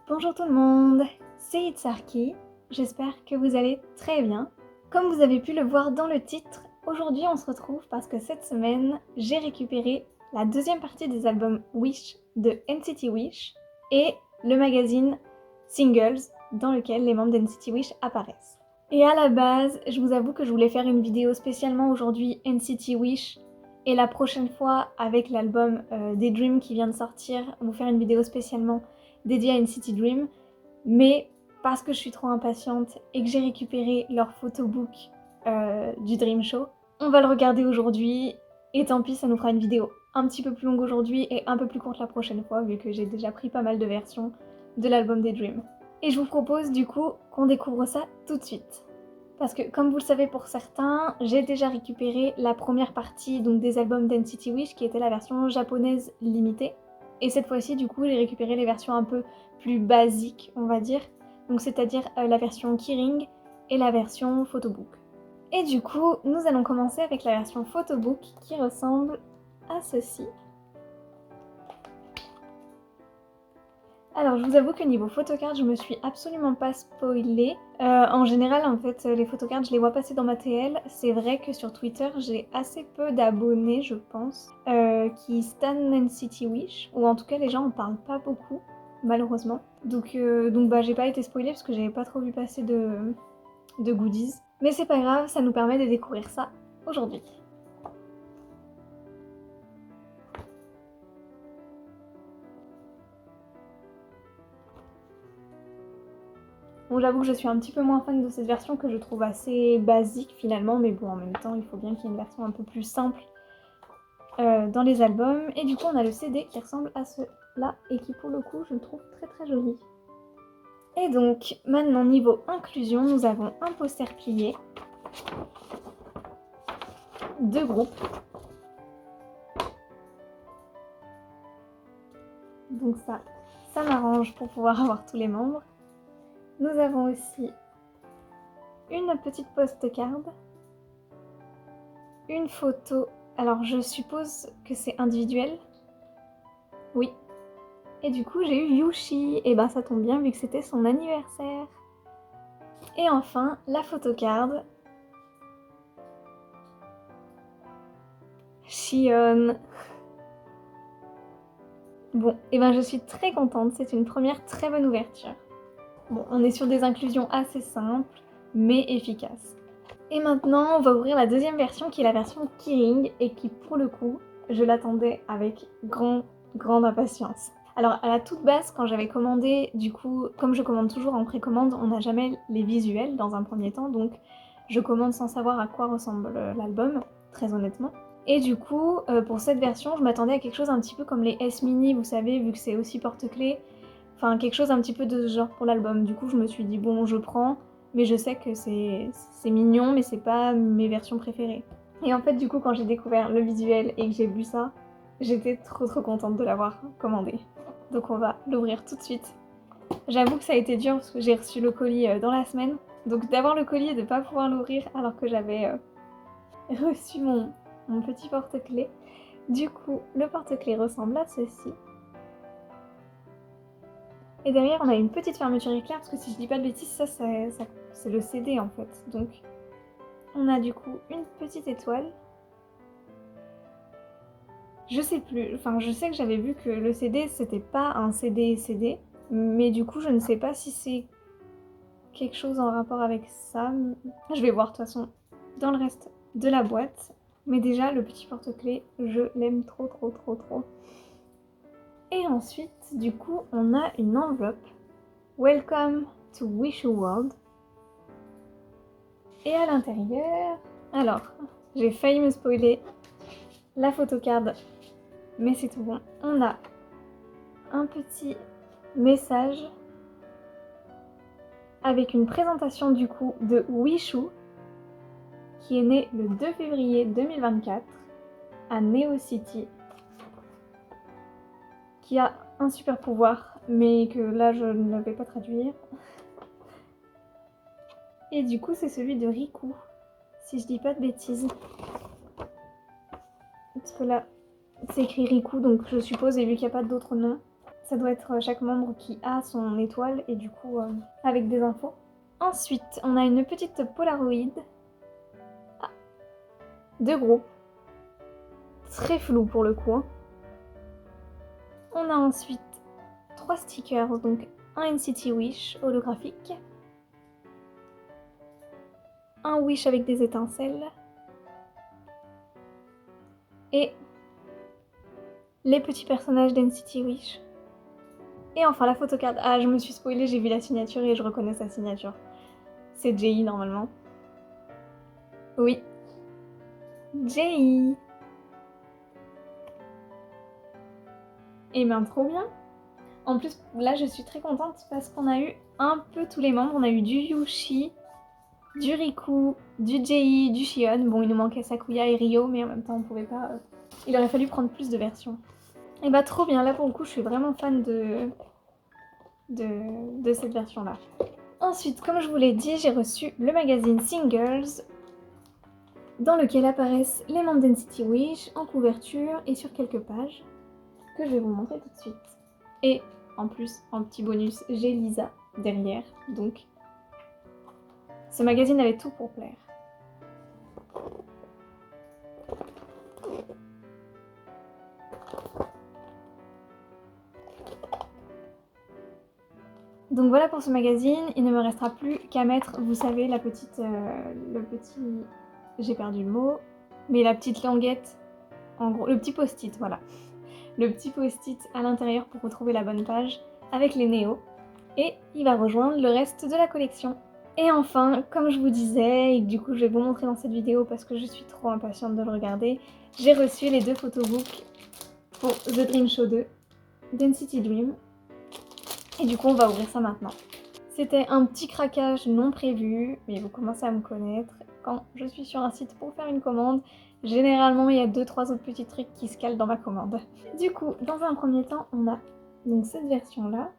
Bonjour tout le monde, c'est Itzarki, j'espère que vous allez très bien. Comme vous avez pu le voir dans le titre, aujourd'hui on se retrouve parce que cette semaine j'ai récupéré la deuxième partie des albums Wish de NCT Wish et le magazine Singles dans lequel les membres d'NCT Wish apparaissent. Et à la base, je vous avoue que je voulais faire une vidéo spécialement aujourd'hui NCT Wish et la prochaine fois avec l'album Daydream qui vient de sortir, vous faire une vidéo spécialement dédiée à NCT Dream, mais parce que je suis trop impatiente et que j'ai récupéré leur photobook du Dream Show, on va le regarder aujourd'hui et tant pis, ça nous fera une vidéo un petit peu plus longue aujourd'hui et un peu plus courte la prochaine fois vu que j'ai déjà pris pas mal de versions de l'album Daydream. Et je vous propose du coup qu'on découvre ça tout de suite. Parce que comme vous le savez pour certains, j'ai déjà récupéré la première partie donc, des albums d'NCT Wish qui était la version japonaise limitée. Et cette fois-ci du coup j'ai récupéré les versions un peu plus basiques on va dire. Donc c'est-à-dire la version Keyring et la version photobook. Et du coup nous allons commencer avec la version photobook qui ressemble à ceci. Alors je vous avoue que niveau photocard je me suis absolument pas spoilée. En général en fait les photocards je les vois passer dans ma TL. C'est vrai que sur Twitter j'ai assez peu d'abonnés je pense qui stan NCT Wish. Ou en tout cas les gens en parlent pas beaucoup malheureusement. Donc bah j'ai pas été spoilée parce que j'avais pas trop vu passer de goodies. Mais c'est pas grave, ça nous permet de découvrir ça aujourd'hui. Bon, j'avoue que je suis un petit peu moins fan de cette version que je trouve assez basique finalement, mais bon, en même temps, il faut bien qu'il y ait une version un peu plus simple dans les albums. Et du coup, on a le CD qui ressemble à cela et qui, pour le coup, je le trouve très très joli. Et donc, maintenant, niveau inclusion, nous avons un poster plié, 2 groupes. Donc ça m'arrange pour pouvoir avoir tous les membres. Nous avons aussi une petite postcard, une photo. Alors je suppose que c'est individuel. Oui. Et du coup j'ai eu Yushi. Et ben ça tombe bien vu que c'était son anniversaire. Et enfin la photocard. Xion. Bon, et ben je suis très contente, c'est une première très bonne ouverture. Bon, on est sur des inclusions assez simples, mais efficaces. Et maintenant, on va ouvrir la deuxième version qui est la version Keyring et qui, pour le coup, je l'attendais avec grande impatience. Alors, à la toute base, quand j'avais commandé, du coup, comme je commande toujours en précommande, on n'a jamais les visuels dans un premier temps, donc je commande sans savoir à quoi ressemble l'album, très honnêtement. Et du coup, pour cette version, je m'attendais à quelque chose un petit peu comme les S-Mini, vous savez, vu que c'est aussi porte-clés. Enfin, quelque chose un petit peu de ce genre pour l'album. Du coup, je me suis dit, bon, je prends, mais je sais que c'est mignon, mais c'est pas mes versions préférées. Et en fait, du coup, quand j'ai découvert le visuel et que j'ai vu ça, j'étais trop contente de l'avoir commandé. Donc on va l'ouvrir tout de suite. J'avoue que ça a été dur parce que j'ai reçu le colis dans la semaine. Donc d'avoir le colis et de pas pouvoir l'ouvrir alors que j'avais reçu mon petit porte-clés. Du coup, le porte-clés ressemble à ceci. Et derrière, on a une petite fermeture éclair, parce que si je dis pas de bêtises, ça c'est le CD en fait. Donc, on a du coup une petite étoile. Je sais plus, enfin je sais que j'avais vu que le CD c'était pas un CD, mais du coup je ne sais pas si c'est quelque chose en rapport avec ça. Je vais voir de toute façon dans le reste de la boîte. Mais déjà, le petit porte-clés, je l'aime trop. Et ensuite, du coup, on a une enveloppe. Welcome to Wish You World. Et à l'intérieur... Alors, j'ai failli me spoiler la photocard, mais c'est tout bon. On a un petit message avec une présentation du coup de Wishu, qui est né le 2 février 2024 à Neo City, qui a un super pouvoir, mais que là je ne vais pas traduire. Et du coup c'est celui de Riku, si je dis pas de bêtises. Parce que là c'est écrit Riku, donc je suppose, et vu qu'il n'y a pas d'autres noms, Ça doit être chaque membre qui a son étoile et du coup avec des infos. Ensuite, on a une petite Polaroid. Ah, de gros. Très flou pour le coup. On a ensuite 3 stickers, donc un NCT Wish holographique, un Wish avec des étincelles et les petits personnages d'NCT Wish. Et enfin la photocard. Ah, je me suis spoilée, j'ai vu la signature et je reconnais sa signature. C'est Jay normalement. Oui. Jay. Et ben trop bien. En plus, là je suis très contente parce qu'on a eu un peu tous les membres. On a eu du Yushi, du Riku, du Jay, du Shion. Bon, il nous manquait Sakuya et Ryo, mais en même temps on pouvait pas... Il aurait fallu prendre plus de versions. Et bah trop bien, là pour le coup je suis vraiment fan de cette version-là. Ensuite, comme je vous l'ai dit, j'ai reçu le magazine Singles, dans lequel apparaissent les membres d'NCT Wish en couverture et sur quelques pages, que je vais vous montrer tout de suite. Et en plus, en petit bonus, j'ai Lisa derrière, donc ce magazine avait tout pour plaire. Donc voilà pour ce magazine, il ne me restera plus qu'à mettre, vous savez, le petit... J'ai perdu le mot, mais la petite languette, en gros, le petit post-it, voilà. Le petit post-it à l'intérieur pour retrouver la bonne page avec les néos. Et il va rejoindre le reste de la collection. Et enfin, comme je vous disais, et du coup je vais vous montrer dans cette vidéo parce que je suis trop impatiente de le regarder, j'ai reçu les 2 photobooks pour The Dream Show 2 d'NCT Dream. Et du coup on va ouvrir ça maintenant. C'était un petit craquage non prévu, mais vous commencez à me connaître. Quand je suis sur un site pour faire une commande, généralement il y a 2-3 autres petits trucs qui se calent dans ma commande. Du coup, dans un premier temps, on a donc cette version-là,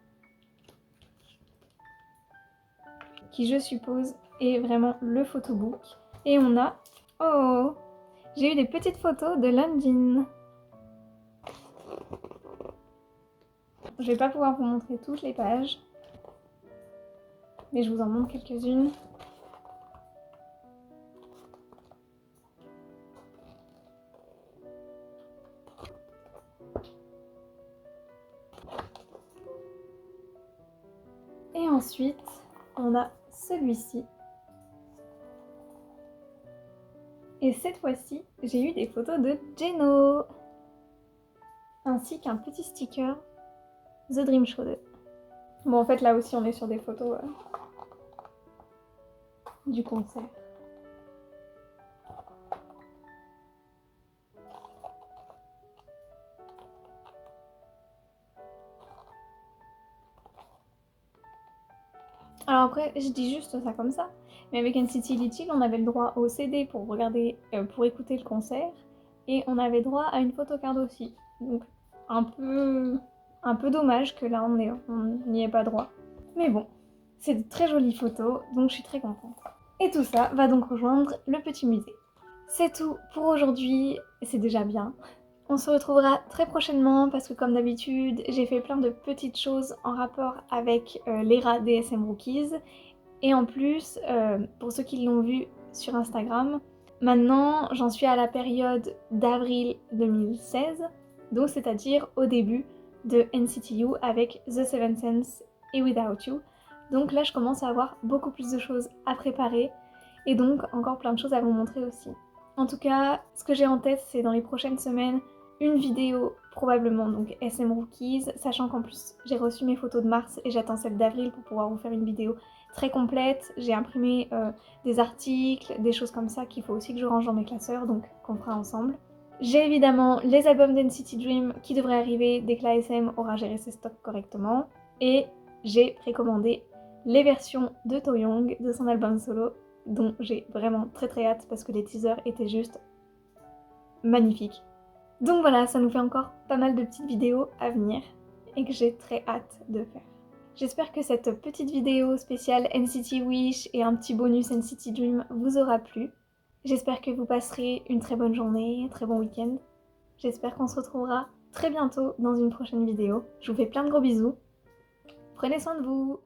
qui je suppose est vraiment le photobook. Et on a... Oh, j'ai eu des petites photos de London. Je vais pas pouvoir vous montrer toutes les pages, mais je vous en montre quelques-unes. Et ensuite, on a celui-ci. Et cette fois-ci, j'ai eu des photos de Jeno, ainsi qu'un petit sticker The Dream Show 2. Bon, en fait, là aussi, on est sur des photos du concert. Alors après, je dis juste ça comme ça, mais avec NCT Little, on avait le droit au CD pour regarder, pour écouter le concert, et on avait droit à une photocard aussi. Donc un peu dommage que là on n'y ait pas droit. Mais bon, c'est de très jolies photos, donc je suis très contente. Et tout ça va donc rejoindre le petit musée. C'est tout pour aujourd'hui, c'est déjà bien. On se retrouvera très prochainement parce que comme d'habitude, j'ai fait plein de petites choses en rapport avec l'ERA DSM Rookies. Et en plus, pour ceux qui l'ont vu sur Instagram, maintenant j'en suis à la période d'avril 2016, donc c'est-à-dire au début de NCT U avec The Seven Sense et Without You. Donc là je commence à avoir beaucoup plus de choses à préparer et donc encore plein de choses à vous montrer aussi. En tout cas, ce que j'ai en tête, c'est dans les prochaines semaines, une vidéo probablement donc SM Rookies, sachant qu'en plus j'ai reçu mes photos de mars et j'attends celle d'avril pour pouvoir vous faire une vidéo très complète. J'ai imprimé des articles, des choses comme ça qu'il faut aussi que je range dans mes classeurs, donc qu'on fera ensemble. J'ai évidemment les albums d'NCT Dream qui devraient arriver dès que la SM aura géré ses stocks correctement. Et j'ai précommandé les versions de Toyoung de son album solo, dont j'ai vraiment très hâte parce que les teasers étaient juste magnifiques. Donc voilà, ça nous fait encore pas mal de petites vidéos à venir et que j'ai très hâte de faire. J'espère que cette petite vidéo spéciale NCT Wish et un petit bonus NCT Dream vous aura plu. J'espère que vous passerez une très bonne journée, un très bon week-end. J'espère qu'on se retrouvera très bientôt dans une prochaine vidéo. Je vous fais plein de gros bisous. Prenez soin de vous.